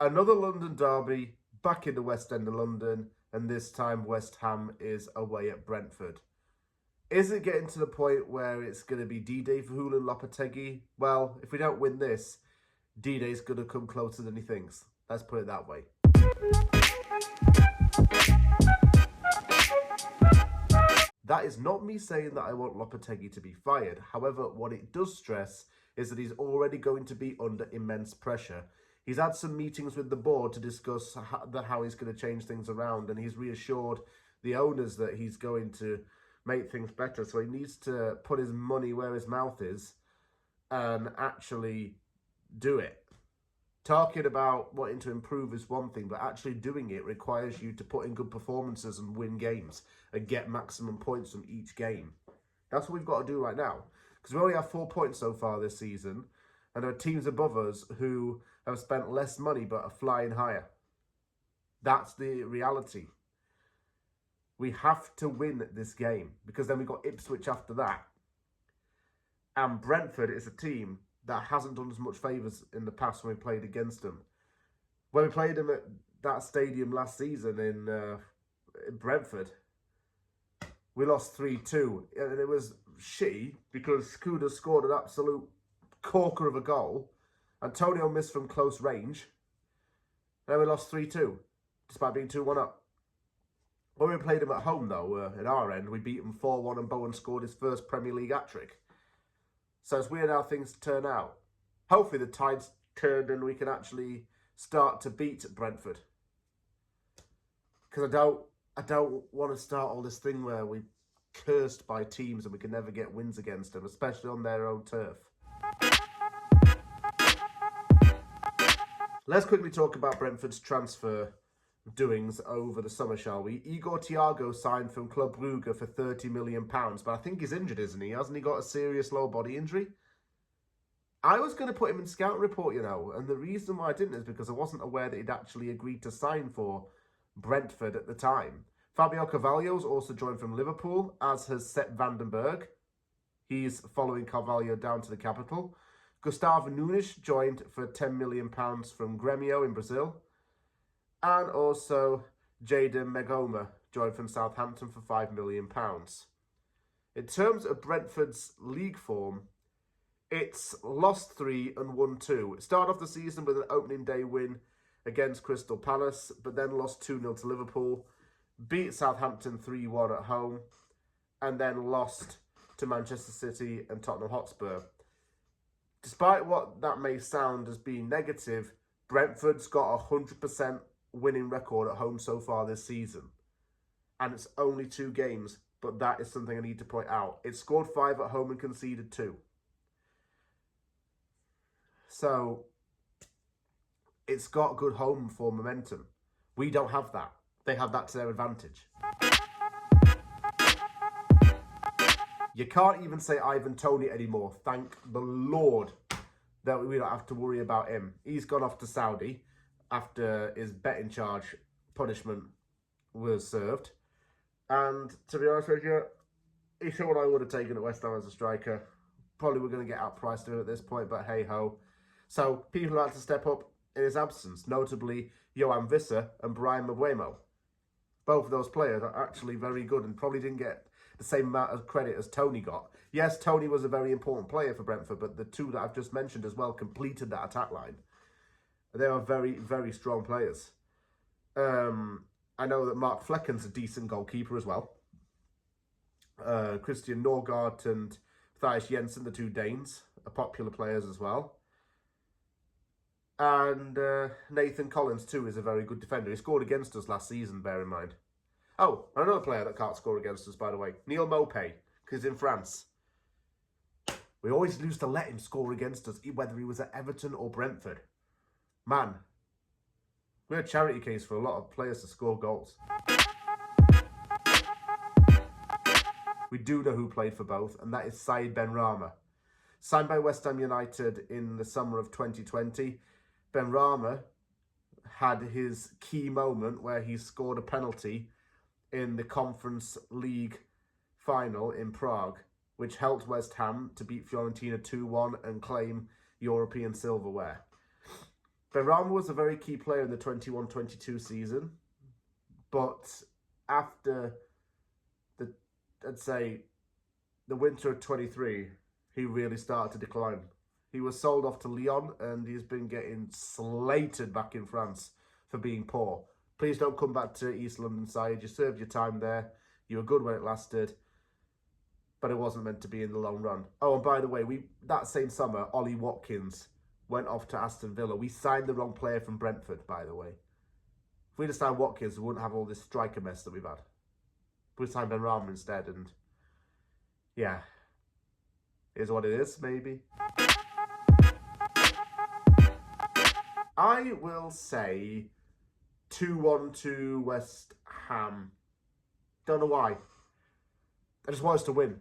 Another London derby, back in the West End of London, and this time West Ham is away at Brentford. Is it getting to the point where it's going to be D-Day for Julian Lopetegui? Well, if we don't win this, D-Day's going to come closer than he thinks. Let's put it that way. That is not me saying that I want Lopetegui to be fired. However, what it does stress is that he's already going to be under immense pressure. He's had some meetings with the board to discuss how he's going to change things around, and he's reassured the owners that he's going to make things better. So he needs to put his money where his mouth is and actually do it. Talking about wanting to improve is one thing, but actually doing it requires you to put in good performances and win games and get maximum points from each game. That's what we've got to do right now, because we only have 4 points so far this season, and there are teams above us who have spent less money but are flying higher. That's the reality. We have to win this game, because then we've got Ipswich after that. And Brentford is a team that hasn't done as much favours in the past when we played against them. When we played them at that stadium last season in Brentford, we lost 3-2. And it was shitty because Kuda scored an absolute corker of a goal. Antonio missed from close range. And then we lost 3-2, despite being 2-1 up. When we played them at home, though, at our end, we beat them 4-1 and Bowen scored his first Premier League hat-trick. So it's weird how things turn out. Hopefully the tide's turned and we can actually start to beat Brentford. Because I don't want to start all this thing where we're cursed by teams and we can never get wins against them, especially on their own turf. Let's quickly talk about Brentford's transfer doings over the summer, shall we? Igor Thiago signed from Club Brugge for £30 million, but I think he's injured, isn't he? Hasn't he got a serious low body injury? I was going to put him in scout report, you know, and the reason why I didn't is because I wasn't aware that he'd actually agreed to sign for Brentford at the time. Fabio Carvalho's also joined from Liverpool, as has Sepp Vandenberg. He's following Carvalho down to the capital. Gustavo Nunes joined for £10 million from Grêmio in Brazil. And also Jadon Megoma joined from Southampton for £5 million. In terms of Brentford's league form, it's lost 3 and won 2. It started off the season with an opening day win against Crystal Palace, but then lost 2-0 to Liverpool, beat Southampton 3-1 at home, and then lost to Manchester City and Tottenham Hotspur. Despite what that may sound as being negative, Brentford's got a 100% winning record at home so far this season. And it's only 2 games, but that is something I need to point out. It scored 5 at home and conceded 2. So, it's got good home form momentum. We don't have that. They have that to their advantage. You can't even say Ivan Toney anymore. Thank the Lord that we don't have to worry about him. He's gone off to Saudi after his betting charge punishment was served. And to be honest with you, he's someone I would have taken at West Ham as a striker. Probably we're going to get outpriced to him at this point, but hey-ho. So people have had to step up in his absence, notably Johan Visser and Brian Mbeumo. Both of those players are actually very good and probably didn't get the same amount of credit as Toney got. Yes, Toney was a very important player for Brentford, but the 2 that I've just mentioned as well completed that attack line. They are very, very strong players. I know that Mark Flecken's a decent goalkeeper as well. Christian Norgard and Thijs Jensen, the 2 Danes, are popular players as well. And Nathan Collins, too, is a very good defender. He scored against us last season, bear in mind. Oh, another player that can't score against us, by the way. Neil Maupay, because he's in France. We always used to let him score against us, whether he was at Everton or Brentford. Man, we're a charity case for a lot of players to score goals. We do know who played for both, and that is Saïd Benrahma. Signed by West Ham United in the summer of 2020, Benrahma had his key moment where he scored a penalty in the Conference League final in Prague, which helped West Ham to beat Fiorentina 2-1 and claim European silverware. Benrahma was a very key player in the 21-22 season, but after I'd say, the winter of 23, he really started to decline. He was sold off to Lyon, and he's been getting slated back in France for being poor. Please don't come back to East London side. You served your time there. You were good when it lasted, but it wasn't meant to be in the long run. Oh, and by the way, that same summer, Ollie Watkins went off to Aston Villa. We signed the wrong player from Brentford, by the way. If we'd have signed Watkins, we wouldn't have all this striker mess that we've had. We signed Benrahma instead, and yeah, is what it is, maybe. I will say 2-1 to West Ham. Don't know why. I just want us to win.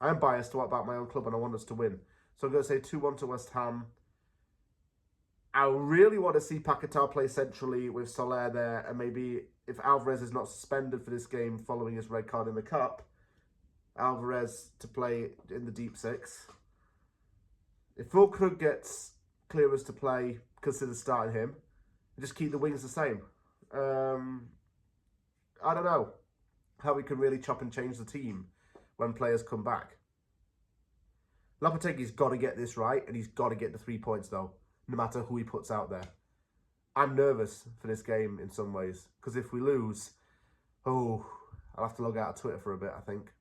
I am biased about my own club, and I want us to win. So I'm going to say 2-1 to West Ham. I really want to see Paquetá play centrally with Soler there, and maybe if Alvarez is not suspended for this game following his red card in the Cup, Alvarez to play in the deep six. If Fulkrug gets clearance to play, consider starting him. And just keep the wings the same. I don't know how we can really chop and change the team when players come back. Lopetegui's got to get this right, and he's got to get the 3 points, though, no matter who he puts out there. I'm nervous for this game in some ways, because if we lose, I'll have to log out of Twitter for a bit, I think.